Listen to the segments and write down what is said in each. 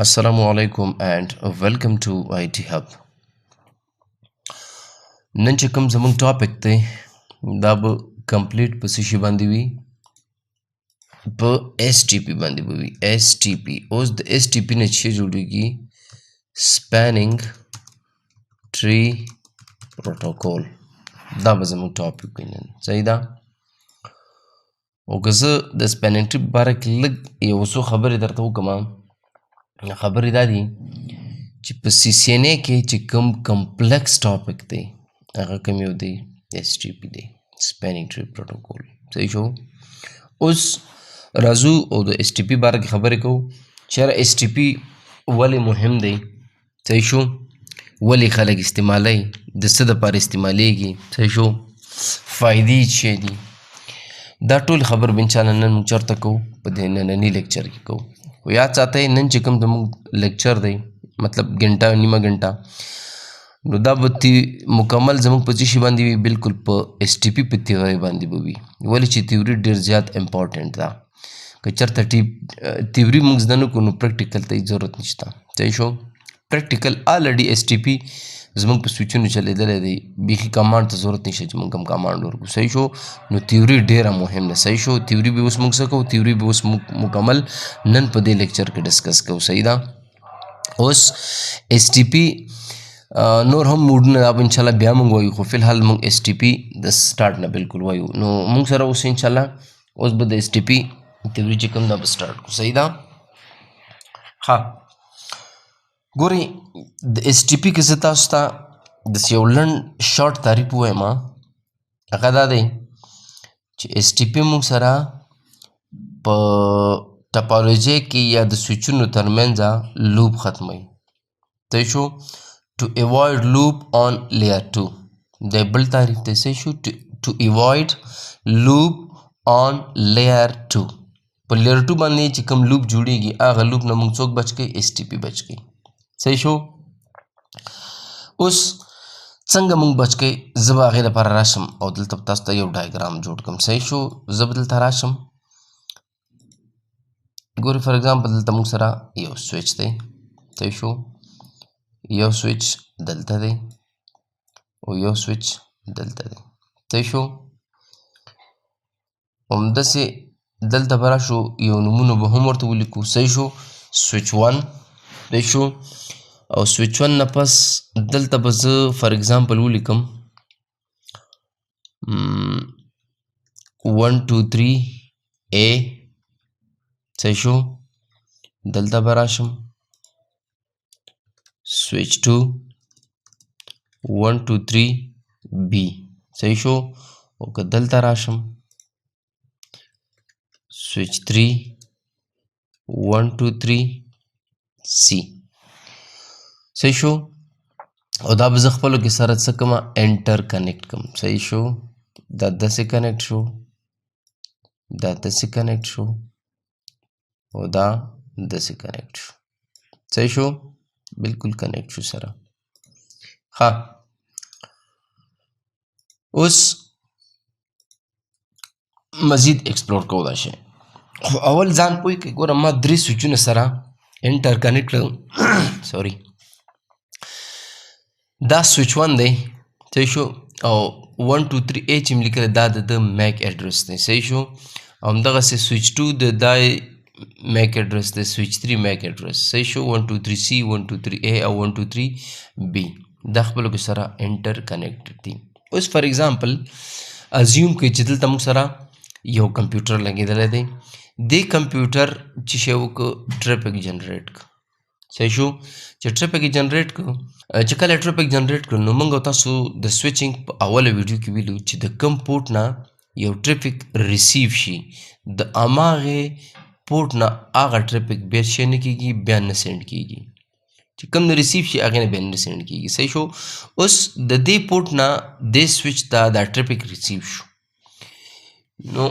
Assalamu alaikum and welcome to IT Hub. نن چې کوم زموږ ټاپک دی دا به کمپلیټ په څه شي باندې وي په STP باندې به وي STP. اوس د STP نه چې جوړیږي سپیننګ ټری پروتوکول دا به زموږ ټاپک وي نن صحیح ده. او که زه د سپیننګ ټری په باره کې لږ یو څو خبرې درته وکړم. خبرې دا دي چې په CCNA کې چې کوم کمپلیکس ټاپک دی هغه کوم یو دی STP دی سپیننګ ټری پروتوکول صحیح شو. اوس راځو او د STP باره کې خبرې کوو چې یاره STP ولې مهم دی صحیح شو، ولې خلک استعمالوي، د څه دپاره استعمالیږي صحیح شو، فایدې څه دي، دا ټول خبر به انشاءالله نن موږ چېرته کوو په دې ننني لیکچر کې کوو. خو یاد ساتئ نن چې کوم زموږ لیکچر دی مطلب ګنټه نیمه ګنټه نو دا به مکمل زموږ په څه شي باندې وي بالکل په STP په تیوري باندې به وي. ولې چې تیوري ډېر زیات امپورټنټ ده. که چېرته تیوري موږ زده نه کړو نو پریکټیکل ته هېڅ ضرورت نشته صحیح شو. پریکټیکل آلریډي STP زموږ په سویچونو چلېدلی دی، بیخي کمانډ ته ضرورت نشته چې موږ هم کمانډ ورکړو صحیح شو. نو تیوري ډېره مهم ده صحیح شو. تیوري به اوس موږ څه کوو، تیوري به اوس مکمل نن په دې لیکچر کې ډسکس کوو صحیح ده. اوس STP نور هم موډونه دا به انشاءالله بیا موږ وایو، خو فی الحال موږ STP د سټارټ نه بالکل وایو. نو موږ سره اوس انشاءالله اوس به د STP تیوري چې کوم دا به سټارټ کړو صحیح ده. ښه ګورئ د STP کې زه تاسو ته داسې یو لنډ شارټ تعریف ووایم هغه دا دی چې STP موږ سره په ټپالوژي کې یا د سویچونو ترمنځ لوپ ختموي صحیح شو. to avoid loop on layer 2 د بل تعریف دی صحیح شو. to avoid loop on layer 2 په layer 2 باندې چې کوم لوپ جوړیږي هغه لوپ نه موږ څوک بچ کوي STP بچ کوي صحیح شو. اوس څنګه موږ بچ کوي زه به هغې لپاره راشم او دلته تاسو ته یو ډایګرام جوړ کړم صحیح شو. زه به دلته راشم ګورئ فار ایگزامپل دلته موږ سره یو سویچ دی صحیح شو، یو سویچ دلته دی او یو سویچ دلته دی صحیح شو. همداسې دلته به راشو یو نومونه به هم ورته ولیکو صحیح شو. سویچ 1 صحیح شو او سویچ 1 نه پس دلته به زه فار ایگزامپل ولیکم 1 2 3 A صحیح شو. دلته به راشم switch to 1 2 3 B صحیح شو. او که دلته راشم switch 3 1 2 3 C صحیح شو. او دا به زه خپلو کې سره څه کومه انټر کنیکټ کوم صحیح شو. دا داسې کنیکټ شو، دا داسې کنیکټ شو او دا داسې کنیکټ شو صحیح شو. بالکل کنیکټ شو سره. ښه اوس مزید ایکسپلور کوو دا شی، خو اول ځان پوه کړئ. ګوره ما 3 سویچونه سره انټر کنیکټ کړل سوري. دا سویچ 1 دی صحیح شو او 1 2 3 A چې مې لیکلی دا د میک ایډرس دی صحیح شو. او همدغسې سویچ 2 د دا میک ایډرس دی، سویچ 3 میک ایډرس صحیح شو. 1 2 3 C 1 2 3 A او 1 2 3 B دا خپلو کې سره انټر کنیکټ دي. اوس فار ایگزامپل ازیوم کوي چې دلته موږ سره یو کمپیوټر لګېدلی دی. دې کمپیوټر چې شی وکړو ټریفک جنریټ کړو صحیح شو. چې ټریفک جنریټ کړو، چې کله ټریفک جنریټ کړو نو موږ او تاسو د سویچنګ په اوله ویډیو کې ویلو چې د کوم پورټ نه یو ټریفک ریسیو شي د هماغې پورټ نه هغه ټریفک بیا شی نه کېږي، بیا نه سینډ کېږي. چې کوم نه ریسیو شي هغې نه بیا نه سینډ کېږي صحیح شو. اوس د دې پورټ نه دې سویچ ته دا ټریفک ریسیو شو نو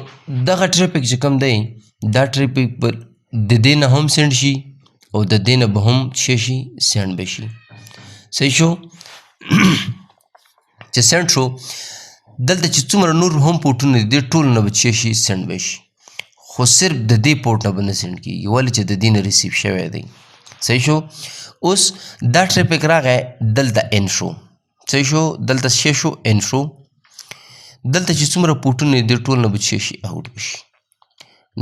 دغه ټریفک چې کوم دی دا ټریفک به د دې نه هم سینډ شي او د دې نه به هم څه شي سینډ به شي صحیح شو. چې سینډ شو دلته چې څومره نور هم پورټونه دي دې ټولو نه به څه شي سینډ به شي، خو صرف د دې پورټ نه به نه سینډ کېږي ولې چې د دې نه ریسیو شوی دی صحیح شو. اوس دا ټریفک راغی دلته ان شو. صحیح شو. دلته څه شو؟ ان شو. دلته چې څومره پورټونه دي ټول نه به څه شي؟ آوټ بشي.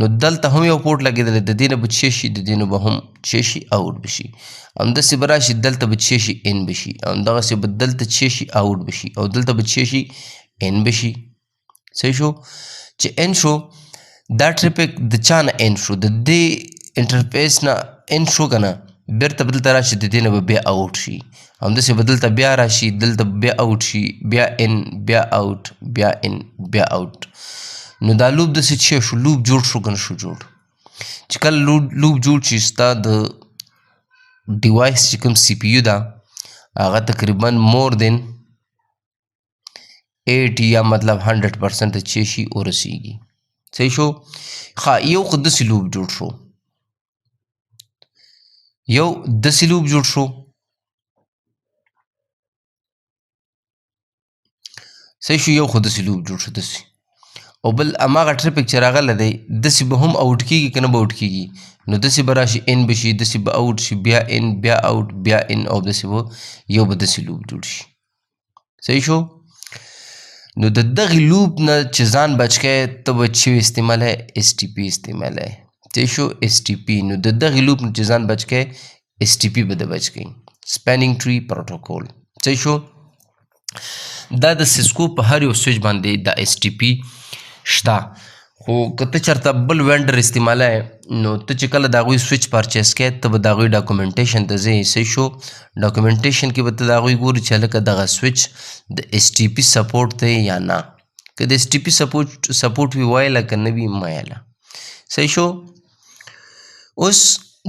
نو دلته هم یو پورټ لګېدلی د دې نه به څه شي؟ د دې نه به هم څه شي؟ آوټ بشي. همداسې به راشي دلته به څه شي؟ ان بشي. همدغسې به دلته څه شي؟ آوټ بشي. او دلته به څه شي؟ ان بشي. صحیح شو. چې ان شو دا ټریفک د چا نه ان شو؟ د دې انټرفیس نه ان شو که نه، بیرته به دلته راشي د دې نه به بیا آوټ شي. همداسې به دلته بیا راشي دلته بیا آوټ شي، بیا ان، بیا آوټ، بیا ان، بیا آوټ. نو دا لوپ داسې څه شو؟ لوپ جوړ شو که نه شو جوړ؟ چې کله لوپ جوړ شي ستا د ډیوایس چې کوم سی پی یو ده هغه تقریبا مور دین 8 یا مطلب 100% ته څه شي؟ ورسیږي. صحیح شو. ښه یو خو داسې لوپ جوړ شو، یو داسې لوپ جوړ شو. صحیح شو. یو خو داسې لوپ جوړ شو داسې، او بل هماغه ټریفک چې راغلی دی داسې به هم آوټ کېږي که نه به آوټ کېږي؟ نو داسې به راشي ان به شي، داسې به آوټ شي، بیا ان، بیا آوټ، بیا ان، او داسې به یو به داسې لوپ جوړ شي. صحیح شو. نو د دغې لوپ نه چې ځان بچ کړی ته به چې استعمالی؟ اس ټي پي استعمالی. صحیح شو. اس ټي پي. نو د دغې لوپ نه چې ځان بچ کړی اس ټي پي به د بچ کړي، سپیننګ ټري پروټوکول. صحیح شو. دا د سیسکو په هر یو سویچ باندې دا اس ټي پي شته. خو که ته چېرته بل وینډر استعمالی نو ته چې کله د هغوی سویچ پرچیز کوې ته به د هغوی ډاکومنټیشن ته ځې. صحیح شو. ډاکومنټیشن کې به ته د هغوی ګورې چې هلکه دغه سویچ د اس ټي پي سپورټ دی یا نه. که د اس ټي پي سپورټ وي وایله، که نه وي مه یله. صحیح شو. اوس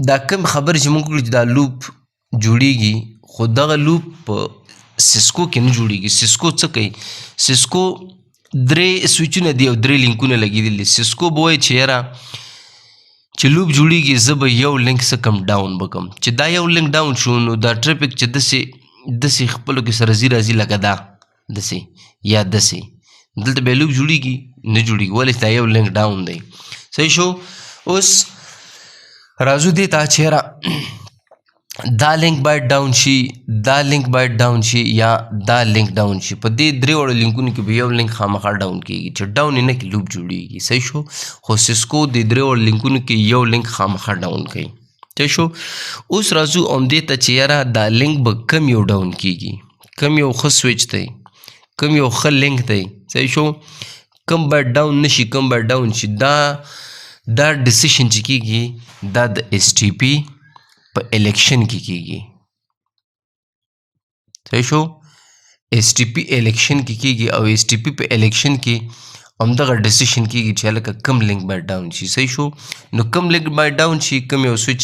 دا کوم خبرې چې موږ کړو چې دا لوپ جوړیږي، خو دغه لوپ په سیسکو کې نه جوړیږي. سیسکو څه کوي؟ سیسکو 3 سویچونه دي او 3 لینکونه لګېدلي. سیسکو به وایي چې یاره چې لوپ جوړیږي زه به یو لینک څه کم ډاون به کړم. چې دا یو لینک ډاون شو نو دا ټریفک چې داسې خپلو کې سره ځي راځي لکه دا داسې یا داسې، دلته بیا لوپ جوړیږي؟ نه جوړیږي. ولې؟ دا یو لینک ډاون دی. صحیح شو. اوس راځو دې ته چې یاره دا لینک باید ډاون شي، دا لینک باید ډاون شي، یا دا لینک ډاون شي. په دې 3 وړو لینکونو کې به یو لینک خامخا ډاون کېږي. چې ډاون یې نه کړي لوپ جوړیږي. صحیح شو. خو سیسکو د 3 وړو لینکونو کې یو لینک خامخا ډاون کوي. صحیح شو. اوس راځو همدې ته چې یاره دا لینک به کم یو ډاون کېږي، کم یو ښه سویچ دی، کم یو ښه لینک دی. صحیح شو. کم باید ډاون نه شي، کم باید ډاون شي. دا ډیسیشن چې کېږي دا د اس ټي پي په الیکشن کې کېږي. صحیح شو. اس ټي پي الیکشن کې کېږي او اس ټي پي په الیکشن کې همدغه ډیسیشن کېږي چې هلکه کم لینک باید ډاون شي. صحیح شو. نو کم لینک باید ډاون شي، کم یو سویچ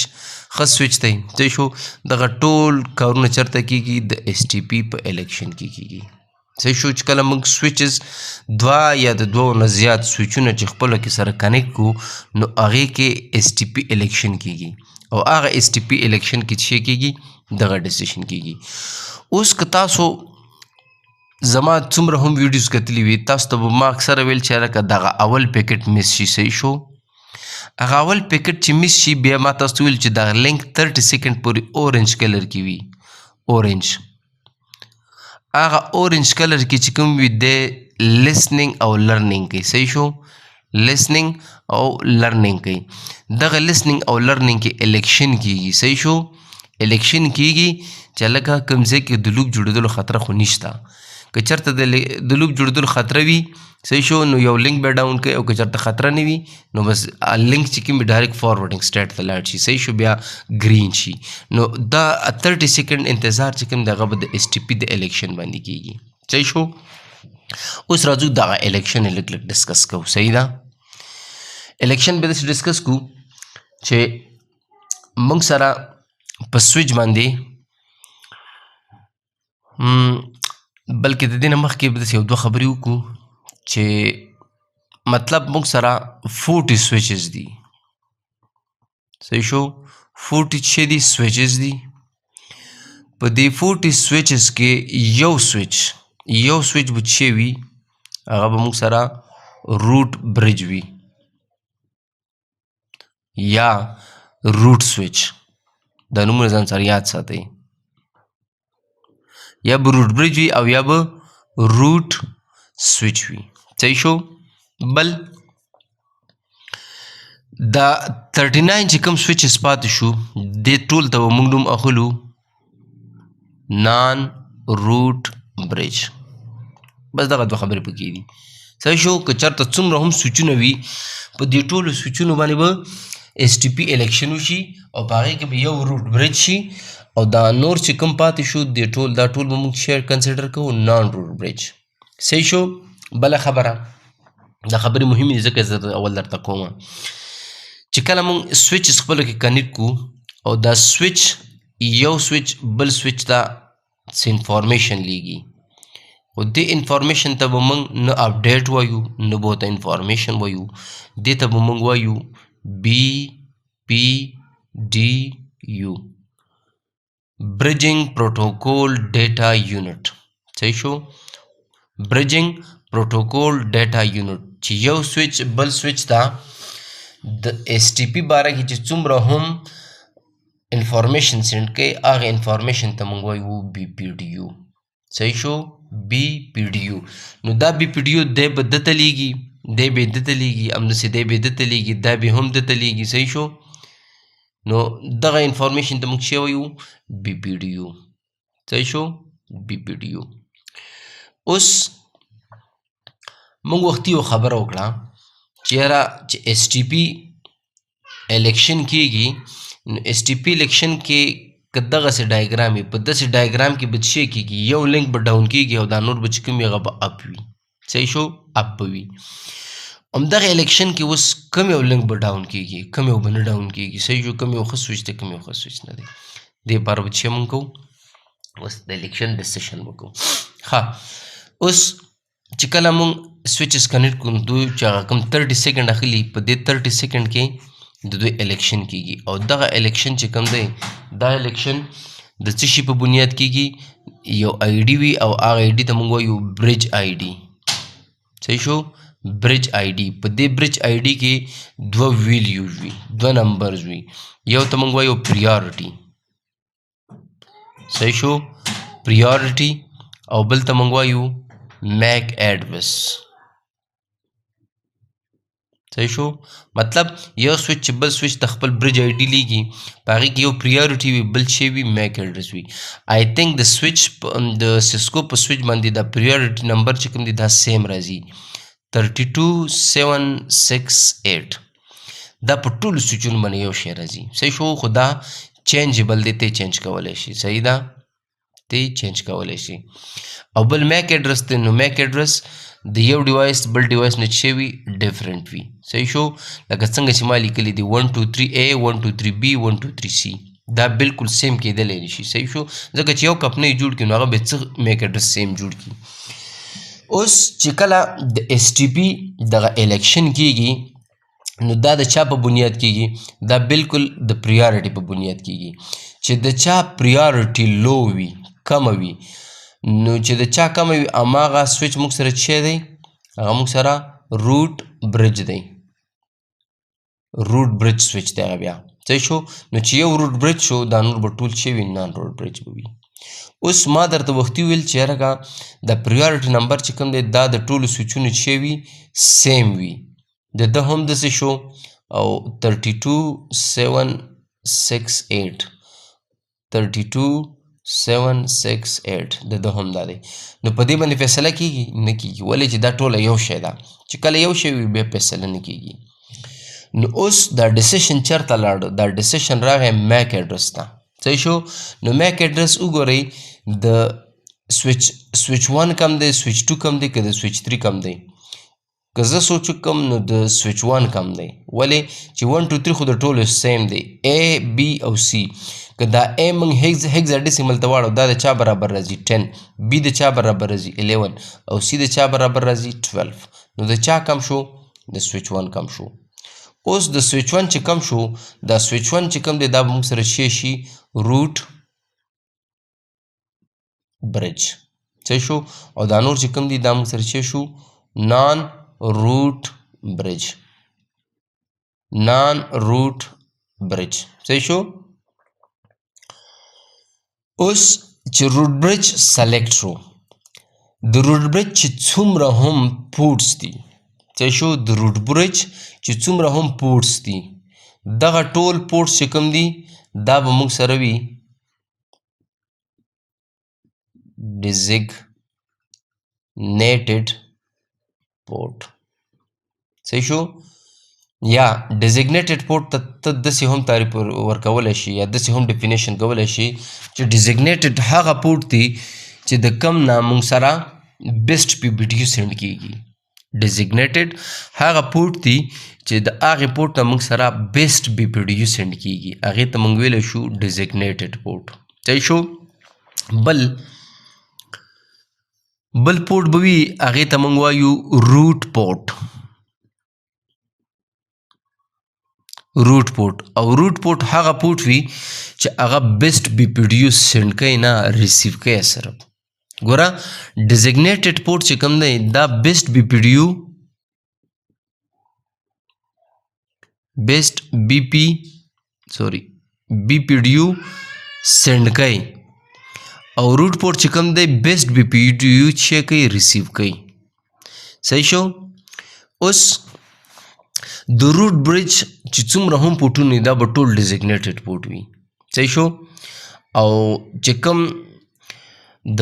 ښه سویچ دی. صحیح شو. دغه ټول کارونه چېرته کېږي؟ د اس ټي پي په الیکشن کې کېږي. صحیح شو. چې کله موږ سویچز 2 یا د 2 نه زیات سویچونه چې خپلو کې سره کنیکټ کړو نو هغې کې اس ټي پي الیکشن کېږي، او هغه اس ټي پي الیکشن کې څه کېږي؟ دغه ډیسیشن کېږي. اوس که تاسو زما څومره هم ویډیوز کتلي وي تاسو ته به ما اکثره ویل چې هلکه دغه اول پیکټ مس شي. صحیح شو. هغه اول پیکټ چې مس شي بیا ما تاسو ته ویل چې دغه لینک 30 سیکنډ پورې اورنج کلر کې وي. اورنج، هغه اورنج کلر کې چې کوم وي دی لیسننګ او لرننګ کوي. صحیح شو. لیسننګ او لرننګ کوي. دغه لیسننګ او لرننګ کې الیکشن کېږي. صحیح شو. الیکشن کېږي چې هلکه کوم ځای کې د لوپ جوړېدلو خطره خو نشته. که چېرته د لوپ جوړېدلو خطره وي صحیح شو نو یو لینک به ډاون کوي، او که چېرته خطره نه وي نو بس لینک چې کوم ډایرکټ فارورډینګ سټیټ ته لاړ شي. صحیح شو. بیا ګرین شي. نو دا 30 سیکنډ انتظار چې کوم دی هغه به د اس ټي پي د الیکشن باندې کېږي. صحیح شو. اوس راځو دغه الیکشن یې لږ ډسکس کوو. صحیح ده. الیکشن به داسې ډسکس کوو چې موږ سره په سویچ باندې بلکې د دې نه مخکې به داسې یو 2 خبرې وکړو چې مطلب موږ سره 40 سویچز دي. صحیح شو. 40 چې دي سویچز دي. په دې 40 سویچز کې یو سویچ به چې وي هغه به موږ سره روټ برج وي یا روټ سویچ. دا نومونه ځان سره یاد ساتئ. یا به روټ برج وي او یا به روټ سویچ وي. صحیح شو. بل دا 39 چې کوم سویچز پاتې شو دې ټول ته به موږ نوم اخلو نان روټ برج. بس دغه دوه خبرې پکې دي. صحیح شو. که چېرته څومره هم سویچونه وي په دې ټولو سویچونو باندې به ایس ټي پي الیکشن وشي او په هغې کې به یو روټ برج شي او دا نور چې کوم پاتې شو دا ټول به موږ شیر کنسیډر کوو نان روټ برج. صحیح شو. بله خبره دا خبرې مهمې دي ځکه زه اول درته کوم چې کله موږ سویچز خپلو کې کنیکټ کړو او دا سویچ یو سویچ بل سویچ ته څه انفارمیشن لیږي خو دې انفارمیشن ته به موږ نه اپډیټ وایو نه به ورته انفارمیشن وایو دې ته به موږ وایو BPDU Bridging Protocol Data Unit. صحیح شو. Bridging Protocol Data Unit چې یو سویچ بل سویچ ته د ایس ټي پي باره کې چې څومره هم انفارمیشن سینډ کوي هغه انفارمیشن ته موږ وایو BPDU. صحیح شو. BPDU. نو دا BPDU دی به دته لیږي دی به دته لیږي همداسې دی به دته لیږي دا به هم دته لیږي. صحیح شو. نو دغه انفارمیشن ته موږ څه وایو BPDU. صحیح شو. BPDU. اوس موږ وختي یو خبره وکړه چې یاره چې ایس ټي پي الیکشن کېږي نو ایس ټي پي الیکشن کې که دغسې ډایګرام وي په داسې ډایګرام کې به څه کېږي یو لینک به ډاون کېږي او دا نور به چې کوم وي هغه به اپ وي. صحیح شو. اپ به وي. همدغه الیکشن کې اوس کوم یو لینک به ډاون کېږي کوم یو به نه ډاون کېږي. صحیح شو. کوم یو ښه سویچ دی کوم یو ښه سویچ نه دی. دې لپاره به څه موږ کوو اوس د الیکشن ډیسیشن وکړو. ښه اوس چې کله موږ سویچز کنیکټ کړو دوی چې هغه کوم 30 سیکنډ اخلي په دې 30 سیکنډ کې د دوی الیکشن کېږي او دغه الیکشن چې کوم دی دا الیکشن د څه شي په بنیاد کېږي یو آی ډي وي او هغه آی ډي ته موږ وایو برج آی ډي. صحیح شو. برج آی ډي. په دې برج آی ډي کې دوه ویلیوز وي دوه نمبرز وي یو ته موږ وایو پریارټي. صحیح شو. پریارټي او بل ته موږ وایو میک ایډرس. صحیح شو. مطلب یو سویچ چې بل سویچ ته خپل برج آی ډي لیږي په هغې کې یو پریارټي وي بل شی وي میک ایډرس وي. آی تھنک د سویچ د سیسکو په سویچ باندې دا پریارټي نمبر چې کوم دی دا سیم راځي 32768 دا په ټولو سویچونو باندې یو شی راځي. صحیح شو. خو دا چینجبل دی ته چینج کولی شي. صحیح ده ته چینج کولی شي. او بل میک ایډرس دی نو میک ایډرس د یو ډیوایس بل ډیوایس نه چې وي ډیفرنٹ وي. صحیح شو. لکه څنګه چې ما لیکلي دي 123A 123B 123C دا بالکل سیم کېدلی نه شي. صحیح شو. ځکه چې یو کمپنۍ جوړ کړي نو هغه به څه میک ایډرس سیم جوړ کړي. اوس چې کله د ایس ټي پي دغه الیکشن کېږي نو دا د چا په بنیاد کېږي دا بالکل د پریارټي په بنیاد کېږي چې د چا پریارټي لو وي کمه وي نو چې د چا کمه وي هماغه سویچ موږ سره څه دی هغه موږ سره روټ برج دی. روټ برج سویچ دی هغه بیا. صحیح شو. نو چې یو روټ برج شو دا نور به ټول څه وي نان روټ برج به وي. اوس ما درته وختي ویل چې هغه د پریارټي نمبر چې کوم دی دا د ټولو سویچونو څه وي سیم وي د ده هم داسې شو او 32768 د ده هم دا دی. نو په دې باندې فیصله کېږي نه کېږي ولې چې دا ټوله یو شی ده چې کله یو شی وي بیا فیصله نه کېږي. نو اوس دا ډیسیشن چېرته لاړو دا ډیسیشن راغی میک ایډرس ته. صحیح شو. نو میک ایډرس وګورئ د سویچ 1 کم دی سویچ 2 کم دی که د سویچ 3 کم دی که زه سوچ وکړم نو د سویچ 1 کم دی ولې چې 1 2 3 خو د ټولو سیم دی A B او C که دا A موږ هیکزاډیسیمل ته واړو دا د چا برابر راځي 10 B د چا برابر راځي 11 او C د چا برابر راځي 12 نو د چا کم شو د سویچ 1 کم شو. اوس د سویچ 1 چې کم شو دا سویچ 1 چې کم دی دا به موږ سره شي روټ برج. صحیح شو. او دا نور چې کم دی دا موږ سره شو نان روټ برج. نان روټ برج. صحیح شو. اوس چې روټ برج سلیکټ شو د روټ برج چې څومره هم پورټس دي څه شو د روټ برج چې څومره هم پورټس دي دغه ټول پورټس چې کوم دي دا به موږ سره وي designated port صحیح شو یا designated port ته داسې هم تعریف ورکولی شي یا داسې هم ډیفینیشن کولی شي چې designated هغه پورټ دی چې د کم نه موږ سره بیسټ پی بی ډي یو سینډ کیږي designated هغه پورټ دی چې د هغې پورټ نه موږ سره بیسټ بی پی ډي یو سینډ کیږي هغې ته موږ ویلی شو designated port صحیح شو بل پورټ به وي هغې ته موږ وایو روټ پورټ او روټ پورټ هغه پورټ وي چې هغه بیسټ بی پی ډي یو سینډ کوي نه ریسیو کوي صرف ګوره ډیزیګنیټډ پورټ چې کوم دی دا بیسټ بی پی ډي یو ډي یو سینډ کوي او روټ پورټ چې کوم دی بیسټ بی پی ډي یو چې کوي ریسیو کوي صحیح شو اوس د روټ برج چې څومره هم پورټونه دا به ټول ډیزیګنیټډ پورټ وي صحیح شو او چې کوم د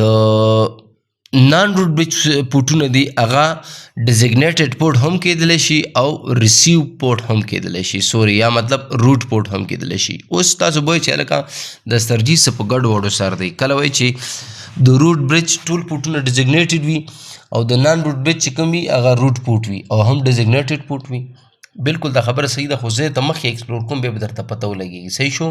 نان روټ برج پورټونه دي هغه ډیزیګنیټډ پورټ هم کېدلی شي او ریسیو پورټ هم کېدلی شي یا مطلب روټ پورټ هم کېدلی شي اوس تاسو به وایئ چې هلکه د سترجي څه په ګډ وډو سر دی کله وایي چې د روټ برج ټول پورټونه ډیزیګنیټډ وي او د نان روټ برج چې کوم وي هغه روټ پورټ وي او هم ډیزیګنیټډ پورټ وي بالکل دا خبره صحیح ده خو زه ته مخکې ایکسپلور کوم بیا به درته پته ولګېږي صحیح شو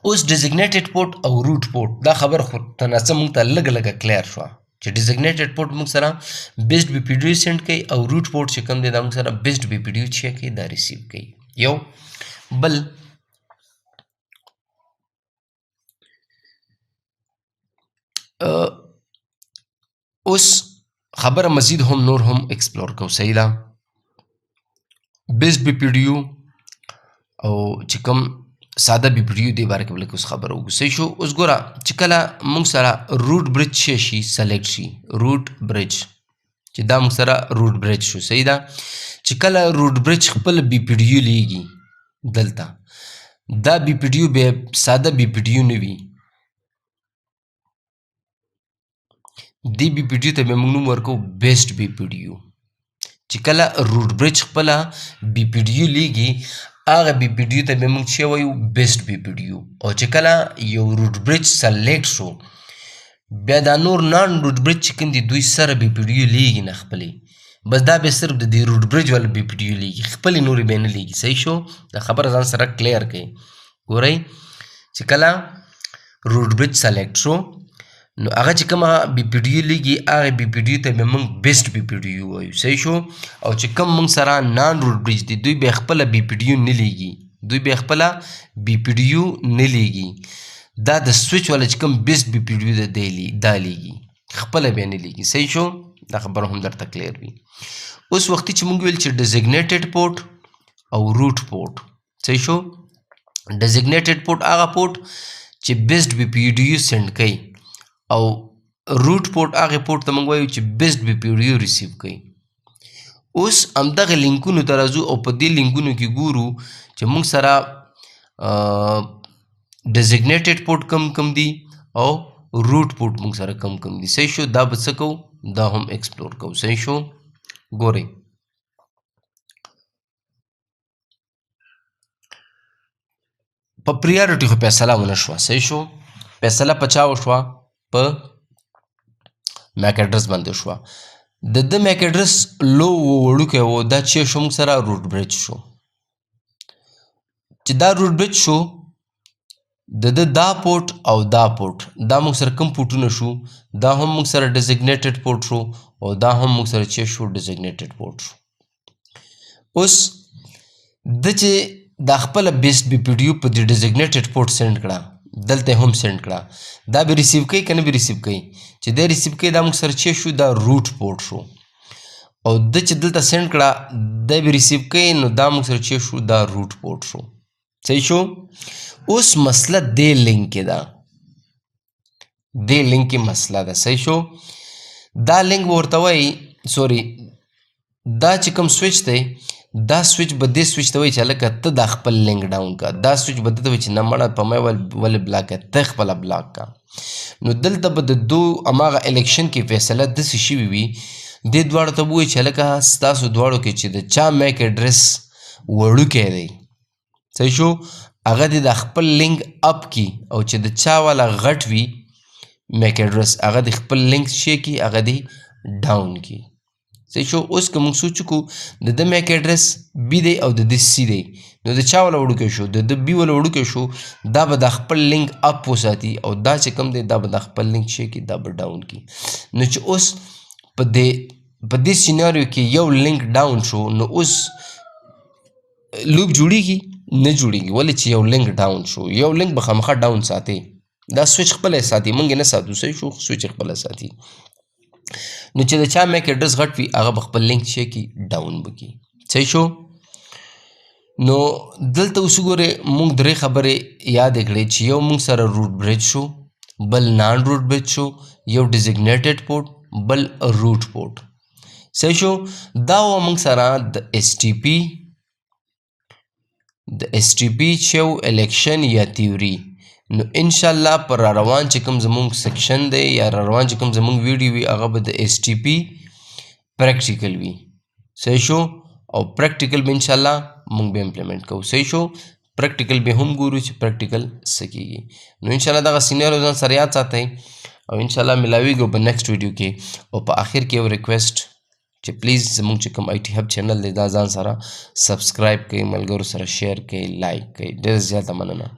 اوس ډیزیګنیټډ پورټ او روټ پورټ دا خبر خو تناسب موږ ته لږ لږه کلیر شوه چې ډیزیګنیټډ پورټ موږ سره بیسټ بی پی ډي یو سینډ کوي او روټ پورټ چې کوم دی دا موږ سره بیسټ بی پی ډي یو چې کوي دا ریسیو کوي یو بل اوس خبره مزید هم نور هم ایکسپلور کوو صحیح ده بیسټ بی پی ډي یو او چې کوم ساده بی پی ډي یو دې باره کې به لږ اوس خبره وکړو صحیح شو اوس ګوره چې کله موږ سره روټ برج شي سلیکټ شي روټ برج چې دا موږ سره روټ برج شو صحیح ده چې کله روټ برج خپل بی پی ډي یو لیږي دلته دا بی پی ډي یو بیا ساده بی پی ډي یو نه وي دې بی پی ډي یو ته بیا موږ نوم ورکوو بیسټ بی پی ډي یو چې کله روټ برج خپله بی پی ډي یو لیږي هغه بی پی ډي یو ته بیا موږ څه وایو بیسټ بی پی ډي یو او چې کله یو روټ برج سلیکټ شو بیا دا نور نان روټ برج چې کوم دي دوی سره بی پی ډي یو لیږي نه خپلې بس دا بیا صرف د دې روټ برج والا بی پی ډي یو لیږي خپلې نورې بیا نه لیږي صحیح شو دا خبره ځان سره کلیر کړئ ګورئ چې کله روټ برج سلیکټ شو نو هغه چې کومه بی پی ډي یو لیږي هغه بی پی ډي یو ته بیا موږ بیسټ بی پی ډي یو وایو صحیح شو او چې کوم موږ سره نان روټ برج دي دوی بیا خپله بی پی ډي یو نه لیږي دا د سویچ والا چې کوم بیسټ بی پی ډي یو ده دا لیږي خپله بیا نه لیږي صحیح شو دا خبره هم درته کلیر وي اوس وختي چې موږ ویل چې ډیزیګنیټډ پورټ او روټ پورټ صحیح شو ډیزیګنیټډ پورټ هغه پورټ چې بیسټ بی پی ډي یو سینډ کوي او روټ پورټ هغه پورټ ته موږ وایو چې بیسټ بی پی ډي یو ریسیو کوي اوس همدغه لینکونو ته راځو او په دې لینکونو کې ګورو چې موږ سره ډیزیګنیټډ پورټ کم دي او روټ پورټ موږ سره کم دي صحیح شو دا به څه کوو دا هم ایکسپلور کوو صحیح شو ګورئ په پریارټي خو فیصله ونه شوه صحیح شو فیصله په چا وشوه په میک اډرس باندې شوه د ده میک اډرس لو وړوکی و دا چې شو موږ سره روټ برج شو چې دا روټ برج شو د ده دا پورټ او دا پورټ دا موږ سره کوم پورټونه شو دا هم موږ سره ډیزیګنیټډ پورټ شو او دا هم موږ سره چې شو ډیزیګنیټډ پورټ شو اوس د چې دا خپله بیسټ بی پی ډي یو په دې ډیزیګنیټډ پورټ سینډ کړه دلته هم سینډ کړه دا به ریسیو کوي که نه به ریسیو کوي چې دی ریسیو کوي دا موږ سره چې شو دا روټ پورټ شو او د چې دلته سینډ کړه دی به ریسیو کوي نو دا موږ سره چې شو دا روټ پورټ شو صحیح شو اوس مسله دې لینک کې ده دې لینک کې مسله ده. صحیح شو. دا لینک ورته وایي سوري دا چې کوم سویچ دی دا سویچ به دې سویچ ته وایي چې هلکه ته دا خپل لینک ډاون کا. دا سویچ به ده ته وایي چې نه مړه په ما ولې بلاک کا ته خپله بلاک کا. نو دلته به د دو هماغه الیکشن کې فیصله داسې شوي وي دې دواړو ته به ووایي چې هلکه ستاسو دواړو کې چې د چا میک ایډرس وړوکی دی صحیح شو هغه دې د خپل لینک اپ کی او چې د چا والا غټ وي میک ایډرس هغه د خپل لینک شي کی هغه دې ډاون کی. صحیح شو. اوس که موږ سوچ وکړو د ده میک ایډرس بي دی او د ده سی دی نو د چا والا وړوکی شو د ده بي والا وړوکی شو دا به د خپل لینک اپ وساتي او دا چې کوم دی دا به د خپل لینک شي کی دا به ډاون کی. نو چې اوس په دې سیناریو کې یو لینک ډاون شو نو اوس لوپ جوړیږي نه جوړیږي ولې چې یو لینک ډاون شو. یو لینک به خامخا ډاون ساتي دا سویچ خپله ساتي موږ نه ساتو. صحیح شو. سویچ خپله ساتي. نو چې د چا میک ایډرس غټ وي هغه به خپل لینک شي کی ډاون بکي. صحیح شو. نو دلته اوس وګورئ موږ درې خبرې یادې کړې چې یو موږ سره روټ بریج شو بل نان روټ بریج شو یو ډیزیګنیټډ پورټ بل روټ پورټ. صحیح شو. دا و موږ سره د ایس ټي پي چې یو الیکشن یا تیوري. نو انشاءالله پر روان چې کوم زمونږ سیکشن دی یا روان چې کوم زمونږ ویډیو وي هغه به د ایس ټي پي پریکټیکل وي. صحیح شو. او پریکټیکل به انشاءالله موږ به امپلیمنٹ کوو. صحیح شو. پریکټیکل به هم ګورو چې پریکټیکل څه کیږي. نو انشاءالله دغه سینیریو ځان سره یاد ساتئ او انشاءالله ملاویږو په نیکسټ ویډیو کې. او په آخر کې یو ریکویسټ چې پلیز زمونږ چې کوم آی ټي هب چینل دی دا ځان سره سبسکرایب کړئ ملګرو سره شیر کړئ لایک کړئ. ډېره زیاته مننه.